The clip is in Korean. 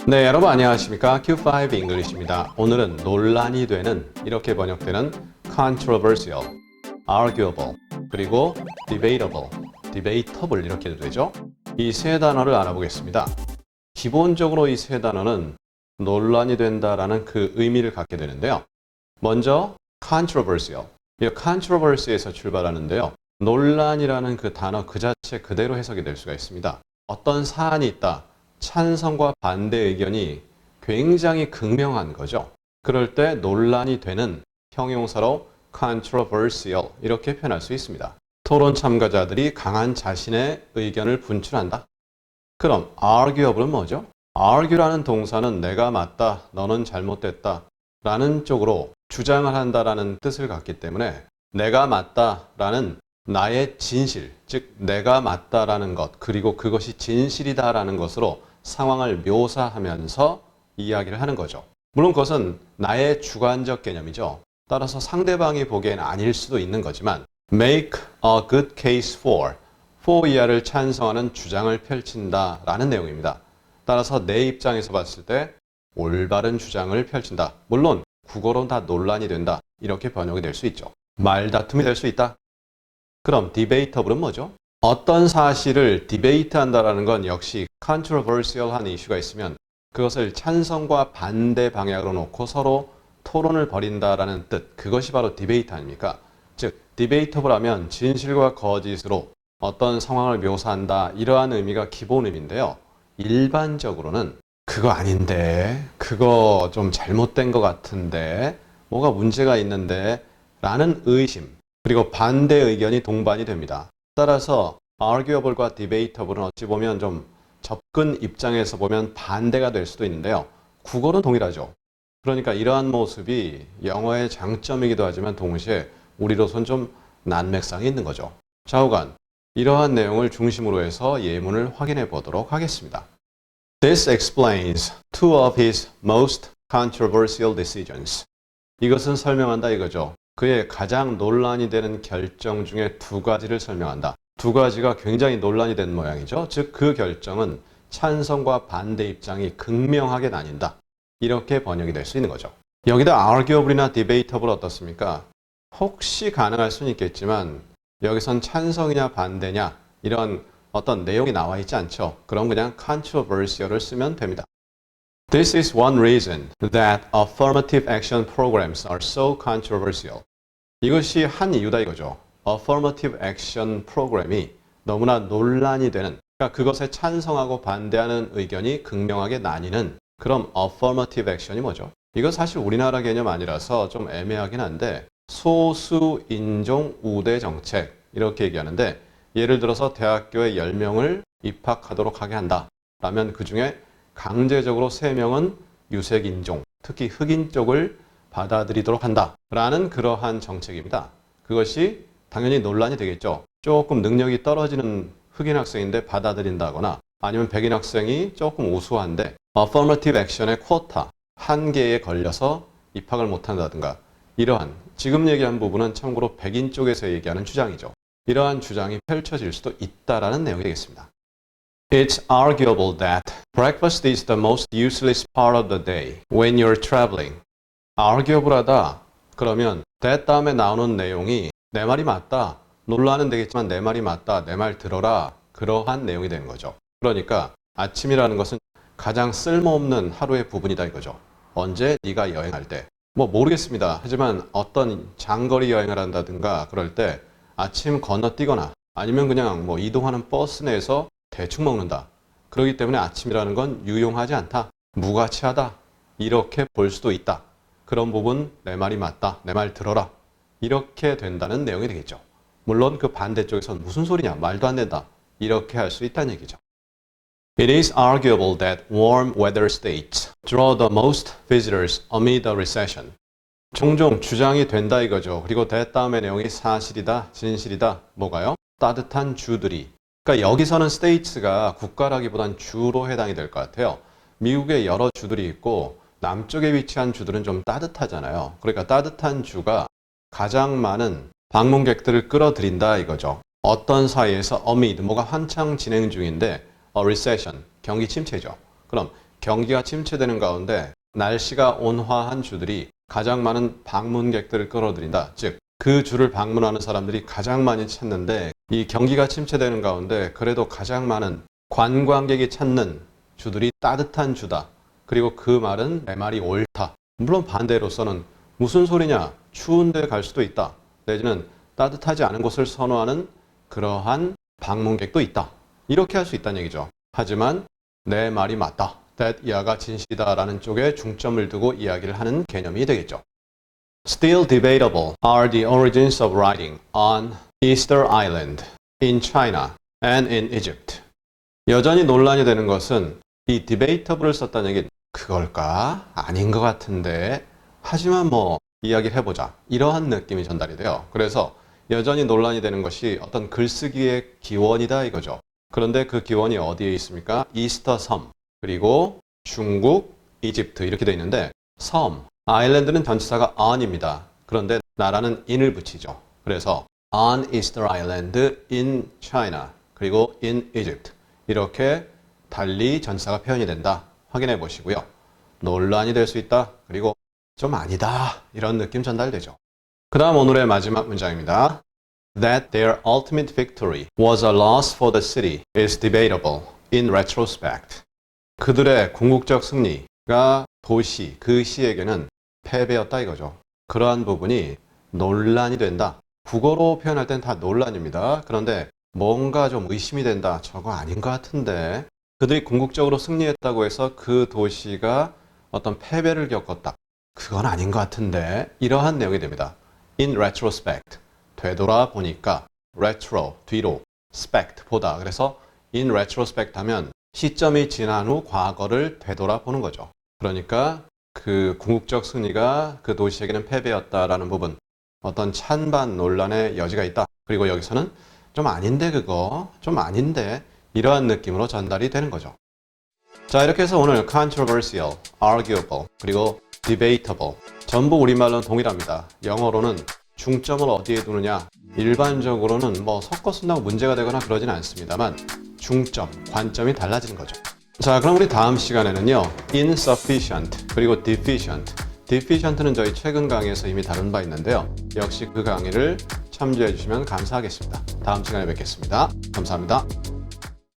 네, 여러분 안녕하십니까? Q5 English입니다. 오늘은 논란이 되는, 이렇게 번역되는 controversial, arguable, 그리고 debatable, debatable 이렇게도 되죠? 이 세 단어를 알아보겠습니다. 기본적으로 이 세 단어는 논란이 된다라는 그 의미를 갖게 되는데요. 먼저 controversial, 이 controversy에서 출발하는데요. 논란이라는 그 단어 그 자체 그대로 해석이 될 수가 있습니다. 어떤 사안이 있다. 찬성과 반대 의견이 굉장히 극명한 거죠. 그럴 때 논란이 되는 형용사로 controversial 이렇게 표현할 수 있습니다. 토론 참가자들이 강한 자신의 의견을 분출한다. 그럼 arguable은 뭐죠? argue라는 동사는 내가 맞다, 너는 잘못됐다 라는 쪽으로 주장을 한다라는 뜻을 갖기 때문에 내가 맞다라는 나의 진실, 즉 내가 맞다라는 것, 그리고 그것이 진실이다라는 것으로 상황을 묘사하면서 이야기를 하는 거죠. 물론 그것은 나의 주관적 개념이죠. 따라서 상대방이 보기에는 아닐 수도 있는 거지만 make a good case for 이하를 찬성하는 주장을 펼친다라는 내용입니다. 따라서 내 입장에서 봤을 때 올바른 주장을 펼친다. 물론 국어로는 다 논란이 된다. 이렇게 번역이 될 수 있죠. 말다툼이 될 수 있다. 그럼 debatable은 뭐죠? 어떤 사실을 디베이트한다라는 건 역시 controversial한 이슈가 있으면 그것을 찬성과 반대 방향으로 놓고 서로 토론을 벌인다라는 뜻, 그것이 바로 디베이트 아닙니까? 즉, debatable 하면 진실과 거짓으로 어떤 상황을 묘사한다, 이러한 의미가 기본 의미인데요. 일반적으로는 그거 아닌데, 그거 좀 잘못된 것 같은데, 뭐가 문제가 있는데 라는 의심, 그리고 반대 의견이 동반이 됩니다. 따라서 arguable과 debatable은 어찌 보면 좀 접근 입장에서 보면 반대가 될 수도 있는데요. 국어는 동일하죠. 그러니까 이러한 모습이 영어의 장점이기도 하지만 동시에 우리로선 좀 난맥상이 있는 거죠. 좌우간, 이러한 내용을 중심으로 해서 예문을 확인해 보도록 하겠습니다. This explains two of his most controversial decisions. 이것은 설명한다 이거죠. 그의 가장 논란이 되는 결정 중에 두 가지를 설명한다. 두 가지가 굉장히 논란이 된 모양이죠. 즉, 그 결정은 찬성과 반대 입장이 극명하게 나뉜다. 이렇게 번역이 될 수 있는 거죠. 여기다 arguable이나 debatable 어떻습니까? 혹시 가능할 수는 있겠지만 여기선 찬성이냐 반대냐 이런 어떤 내용이 나와 있지 않죠. 그럼 그냥 controversial을 쓰면 됩니다. This is one reason that affirmative action programs are so controversial. 이것이 한 이유다 이거죠. Affirmative action 프로그램이 너무나 논란이 되는, 그러니까 그것에 찬성하고 반대하는 의견이 극명하게 나뉘는, 그럼 affirmative action이 뭐죠? 이거 사실 우리나라 개념 아니라서 좀 애매하긴 한데 소수 인종 우대 정책 이렇게 얘기하는데, 예를 들어서 대학교에 10명을 입학하도록 하게 한다 라면 그 중에 강제적으로 3명은 유색인종, 특히 흑인 쪽을 받아들이도록 한다라는 그러한 정책입니다. 그것이 당연히 논란이 되겠죠. 조금 능력이 떨어지는 흑인 학생인데 받아들인다거나 아니면 백인 학생이 조금 우수한데 affirmative action의 쿼ota, 한계에 걸려서 입학을 못한다든가, 이러한 지금 얘기한 부분은 참고로 백인 쪽에서 얘기하는 주장이죠. 이러한 주장이 펼쳐질 수도 있다라는 내용이 되겠습니다. It's arguable that breakfast is the most useless part of the day when you're traveling. arguable하다. 그러면 that 다음에 나오는 내용이 내 말이 맞다. 논란은 되겠지만 내 말이 맞다. 내 말 들어라. 그러한 내용이 되는 거죠. 그러니까 아침이라는 것은 가장 쓸모없는 하루의 부분이다 이거죠. 언제? 네가 여행할 때. 뭐 모르겠습니다. 하지만 어떤 장거리 여행을 한다든가 그럴 때 아침 건너뛰거나 아니면 그냥 뭐 이동하는 버스 내에서 대충 먹는다. 그렇기 때문에 아침이라는 건 유용하지 않다. 무가치하다. 이렇게 볼 수도 있다. 그런 부분 내 말이 맞다. 내 말 들어라. 이렇게 된다는 내용이 되겠죠. 물론 그 반대쪽에서는 무슨 소리냐. 말도 안 된다. 이렇게 할 수 있다는 얘기죠. It is arguable that warm weather states draw the most visitors amid a recession. 종종 주장이 된다 이거죠. 그리고 that 다음의 내용이 사실이다, 진실이다. 뭐가요? 따뜻한 주들이. 그러니까 여기서는 states가 국가라기보단 주로 해당이 될 것 같아요. 미국에 여러 주들이 있고 남쪽에 위치한 주들은 좀 따뜻하잖아요. 그러니까 따뜻한 주가 가장 많은 방문객들을 끌어들인다 이거죠. 어떤 사이에서 amid 뭐가 한창 진행 중인데 a recession 경기 침체죠. 그럼 경기가 침체되는 가운데 날씨가 온화한 주들이 가장 많은 방문객들을 끌어들인다. 즉 그 주를 방문하는 사람들이 가장 많이 찾는데 이 경기가 침체되는 가운데 그래도 가장 많은 관광객이 찾는 주들이 따뜻한 주다. 그리고 그 말은 내 말이 옳다. 물론 반대로서는 무슨 소리냐? 추운 데 갈 수도 있다. 내지는 따뜻하지 않은 곳을 선호하는 그러한 방문객도 있다. 이렇게 할 수 있다는 얘기죠. 하지만 내 말이 맞다. that 야가 진실이다라는 쪽에 중점을 두고 이야기를 하는 개념이 되겠죠. Still debatable are the origins of writing on Easter Island, in China, and in Egypt. 여전히 논란이 되는 것은 이 debatable을 썼다는 얘기는 그걸까? 아닌 것 같은데 하지만 뭐 이야기를 해보자. 이러한 느낌이 전달이 돼요. 그래서 여전히 논란이 되는 것이 어떤 글쓰기의 기원이다 이거죠. 그런데 그 기원이 어디에 있습니까? 이스터 섬, 그리고 중국, 이집트 이렇게 돼 있는데 섬, 아일랜드는 전치사가 on입니다. 그런데 나라는 in을 붙이죠. 그래서 on Easter Island in China, 그리고 in Egypt 이렇게 달리 전치사가 표현이 된다. 확인해 보시고요. 논란이 될 수 있다. 그리고 좀 아니다. 이런 느낌 전달되죠. 그 다음 오늘의 마지막 문장입니다. That their ultimate victory was a loss for the city is debatable in retrospect. 그들의 궁극적 승리가 도시, 그 시에게는 패배였다 이거죠. 그러한 부분이 논란이 된다. 국어로 표현할 땐 다 논란입니다. 그런데 뭔가 좀 의심이 된다. 저거 아닌 것 같은데. 그들이 궁극적으로 승리했다고 해서 그 도시가 어떤 패배를 겪었다. 그건 아닌 것 같은데. 이러한 내용이 됩니다. In retrospect. 되돌아보니까 retro, 뒤로, spect, 보다. 그래서 in retrospect 하면 시점이 지난 후 과거를 되돌아보는 거죠. 그러니까 그 궁극적 승리가 그 도시에게는 패배였다라는 부분. 어떤 찬반 논란의 여지가 있다. 그리고 여기서는 좀 아닌데 그거, 좀 아닌데 이러한 느낌으로 전달이 되는 거죠. 자, 이렇게 해서 오늘 controversial, arguable, 그리고 debatable 전부 우리말로는 동일합니다. 영어로는 중점을 어디에 두느냐 일반적으로는 뭐 섞어 쓴다고 문제가 되거나 그러진 않습니다만 중점, 관점이 달라지는 거죠. 자, 그럼 우리 다음 시간에는요 insufficient 그리고 deficient deficient는 저희 최근 강의에서 이미 다룬 바 있는데요. 역시 그 강의를 참조해 주시면 감사하겠습니다. 다음 시간에 뵙겠습니다. 감사합니다.